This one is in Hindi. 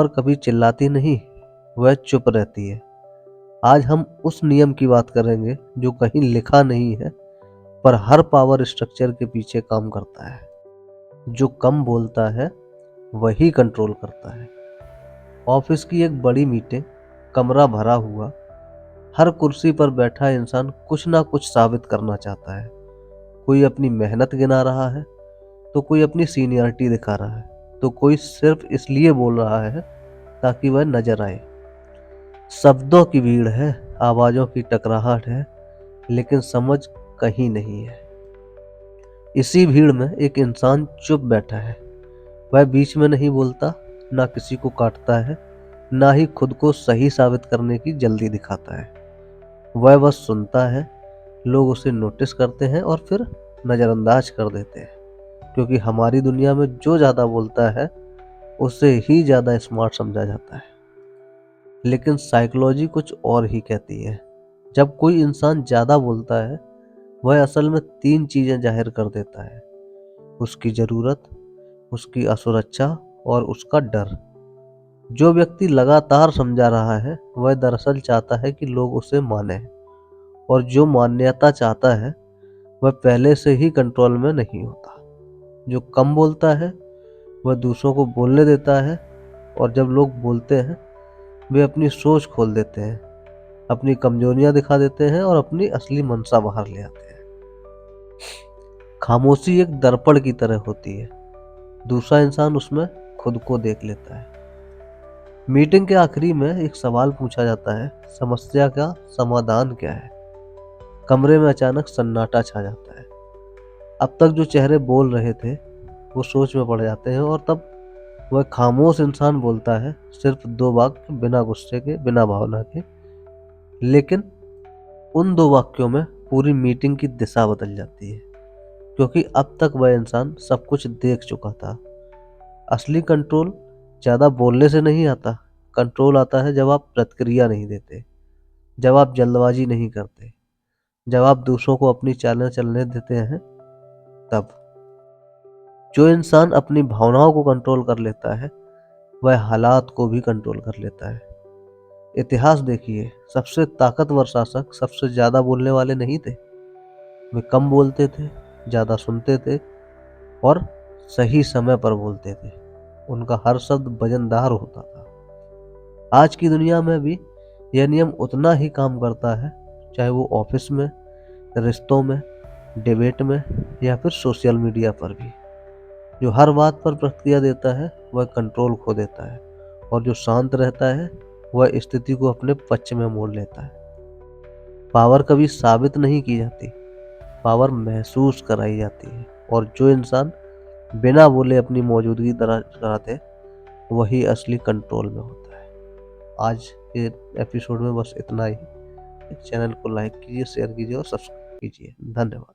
पावर कभी चिल्लाती नहीं, वह चुप रहती है। आज हम उस नियम की बात करेंगे जो कहीं लिखा नहीं है, पर हर पावर स्ट्रक्चर के पीछे काम करता है। जो कम बोलता है वही कंट्रोल करता है। ऑफिस की एक बड़ी मीटिंग, कमरा भरा हुआ, हर कुर्सी पर बैठा इंसान कुछ ना कुछ साबित करना चाहता है। कोई अपनी मेहनत गिना रहा है, तो कोई अपनी सीनियरिटी दिखा रहा है, तो कोई सिर्फ इसलिए बोल रहा है ताकि वह नजर आए। शब्दों की भीड़ है, आवाजों की टकराहट है, लेकिन समझ कहीं नहीं है। इसी भीड़ में एक इंसान चुप बैठा है। वह बीच में नहीं बोलता, ना किसी को काटता है, ना ही खुद को सही साबित करने की जल्दी दिखाता है। वह बस सुनता है, लोग उसे नोटिस करते हैं और फिर नजरअंदाज कर देते हैं, क्योंकि हमारी दुनिया में जो ज्यादा बोलता है उसे ही ज्यादा स्मार्ट समझा जाता है। लेकिन साइकोलॉजी कुछ और ही कहती है। जब कोई इंसान ज्यादा बोलता है, वह असल में 3 चीजें जाहिर कर देता है: उसकी जरूरत, उसकी असुरक्षा और उसका डर। जो व्यक्ति लगातार समझा रहा है, वह दरअसल चाहता है कि लोग उसे माने, और जो मान्यता चाहता है वह पहले से ही कंट्रोल में नहीं होता। जो कम बोलता है वह दूसरों को बोलने देता है, और जब लोग बोलते हैं वे अपनी सोच खोल देते हैं, अपनी कमजोरियां दिखा देते हैं और अपनी असली मंशा बाहर ले आते हैं। खामोशी एक दर्पण की तरह होती है, दूसरा इंसान उसमें खुद को देख लेता है। मीटिंग के आखिरी में एक सवाल पूछा जाता है: समस्या का समाधान क्या है? कमरे में अचानक सन्नाटा छा जाता है। अब तक जो चेहरे बोल रहे थे वो सोच में पड़ जाते हैं, और तब वह खामोश इंसान बोलता है, सिर्फ 2 वाक्य, बिना गुस्से के, बिना भावना के। लेकिन उन 2 वाक्यों में पूरी मीटिंग की दिशा बदल जाती है, क्योंकि अब तक वह इंसान सब कुछ देख चुका था। असली कंट्रोल ज्यादा बोलने से नहीं आता। कंट्रोल आता है जब आप प्रतिक्रिया नहीं देते, जब आप जल्दबाजी नहीं करते, जब आप दूसरों को अपनी चालें चलने देते हैं। तब जो इंसान अपनी भावनाओं को कंट्रोल कर लेता है, वह हालात को भी कंट्रोल कर लेता है। इतिहास देखिए, सबसे ताकतवर शासक सबसे ज्यादा बोलने वाले नहीं थे। वे कम बोलते थे, ज्यादा सुनते थे, और सही समय पर बोलते थे। उनका हर शब्द वजनदार होता था। आज की दुनिया में भी यह नियम उतना ही काम करता है, चाहे वो ऑफिस में, रिश्तों में, डिबेट में, या फिर सोशल मीडिया पर भी। जो हर बात पर प्रतिक्रिया देता है वह कंट्रोल खो देता है, और जो शांत रहता है वह स्थिति को अपने पक्ष में मोड़ लेता है। पावर कभी साबित नहीं की जाती, पावर महसूस कराई जाती है, और जो इंसान बिना बोले अपनी मौजूदगी कराते, वही असली कंट्रोल में होता है। आज के एपिसोड में बस इतना ही। चैनल को लाइक कीजिए, शेयर कीजिए और सब्सक्राइब कीजिए। धन्यवाद।